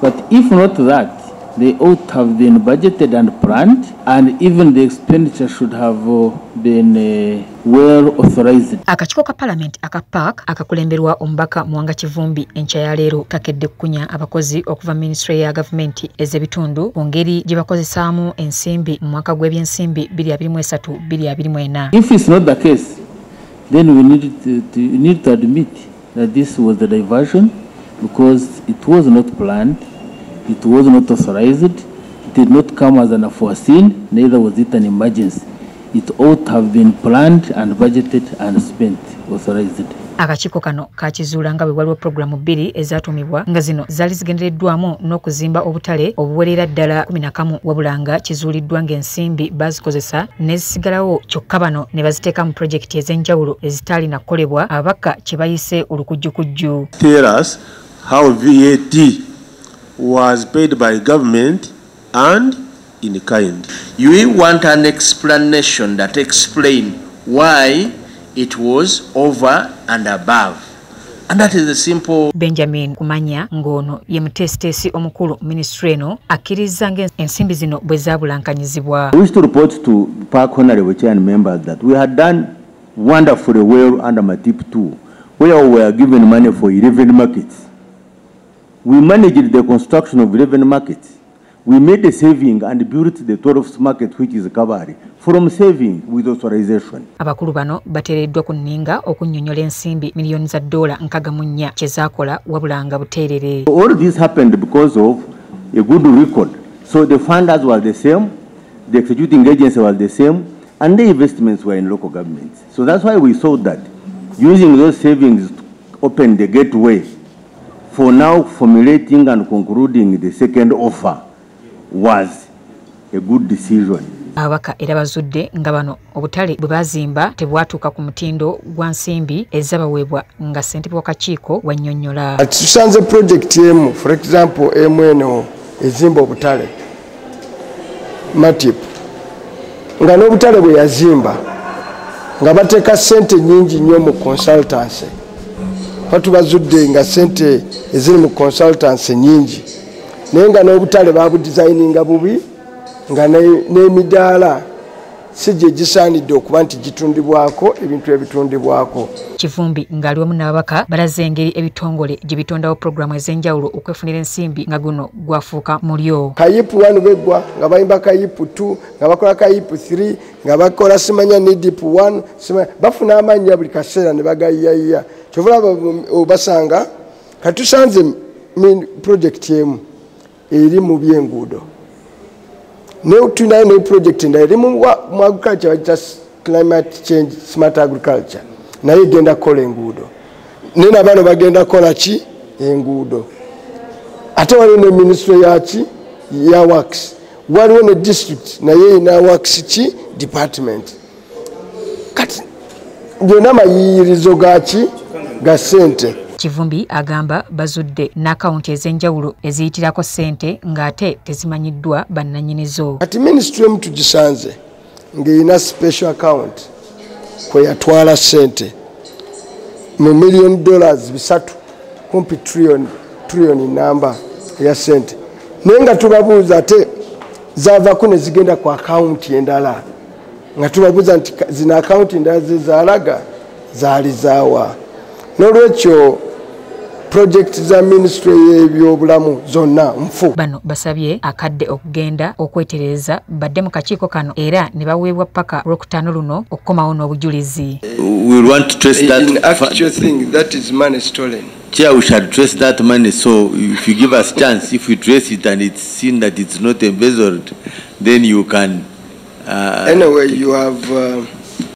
But if not that, they ought to have been budgeted and planned, and even the expenditure should have been well authorized. Akakiiko ka Parliament aka PAC akakulemberwa omubaka Mwanga Kivumbi enkya ya leero kakedde kunya abakozi okuva Ministry ya Gavumenti ez'ebitundu ku ngeri gye bakozesaamu ensimbi mu mwaka gw'ebyensimbi 2023-2024. If it's not the case, then we need to admit that this was the diversion, because it was not planned, it was not authorized, it did not come as an unforeseen, neither was it an emergency. It ought to have been planned and budgeted and spent, authorized. Akakiiko kano kakizuula nga bwe waliwo programu 2 ezatumibwa nga zino zaali zigendereddwamu n'okuzimba obutale obuwerera ddala 11 wabula nga kizuuliddwa ng'ensimbi bazikozesa n'ezisigalawo kyokka bano ne baziteeka mu projekiti ez'enjawulo ezitaalina kukolebwa ababaka kye bayise olukujjukujju. Tell us how VAT was paid by government and in kind. You want an explanation that explain why it was over and above. And that is the simple. Benjamin Kumanya ngono ye mutesitesi omukulu ministry eno akkiriza ng'ensimbi zino bwe zaabulankanyizibwa. We wish to report to PAC Honorable Chair and members that we had done wonderfully well under Matip 2, where we were given money for 11 markets. We managed the construction of 11 markets. We made a saving and built the 12th market, which is Kavari, from saving with authorization. Abakulu bano bateereddwa ku nninga okunnyonnyola ensimbi miliyoni za $64 kye zaakola wabula nga buteerere. All this happened because of a good record. So the funders were the same, the executing agency was the same, and the investments were in local governments. So that's why we saw that using those savings to open the gateway for now formulating and concluding the second offer was a good decision. Abaka era bazudde nga bano obutale bwe bazimba tebwatuuka ku mutindo gwa nsimbi ezabaweebwa nga ssentebe w'akakiiko wannyonnyola. Tusanze project emu, for example eno ezimba obutale Matip nga n'obutale bwe yazimba nga bateeka ssente nnyingi nnyo mu consultancy. Batubazudde nga ssente eziri mu consultancy nnyingi naye nga n'obutale babudesigninga bubi nga n'emidaala si gye gisaanidde okuba nti gitundibwako ebintu ebitundibwako. Kivumbi ng'ali wamu n'ababaka balaze engeri ebitongole gye bitondawo pulogulaamu ez'enjawulo okwefunira ensimbi nga guno gwafuuka mulyo. Kayipu 1 beggwa nga bayimba kayipu 2 nga bakola kayipu 3 nga bakola simanya nidipu 1 bafuna amannya buli kaseera ne bagayiyayiya kyova obasanga katusanze project emu eri mu by'enguudo ne project endala eri mu agriculture wagita climate change smart agriculture naye egenda kukola enguudo naye nabano bagenda kukola ki enguudo ate waliwo ne ministry yaki ya works waliwo ne district naye ina works ki department kati byonna mayiyirizo gaki ga ssente. Kivumbi agamba bazudde n'akawunti ez'enjawulo eziyitirako ssente ng'ate tezimanyiddwa bannannyinizo. Kati ministry emu tugisanze ng'erina special account kwe yatwala ssente mu $1 million 3 kumpi trillion namba ya ssente naye nga tubabuuza ate zaavaako ne zigenda ku akawunti endala nga tubabuuza nti zino akawunti endala ze zaalaga zaali zaawa. N'olwekyo project za ministry y'ebyobulamu zonna nfu. Bano basabye akadde okugenda okwetereza badde mu kakiiko kano era ne baweebwa paka olwokutaano luno okukomawo n'obujulizi. We want to trace that. In actual thing, that is money stolen. Chair, we shall trace that money. So if you give us chance, if we trace it and it's seen that it's not embezzled, then you can. Anyway, you have.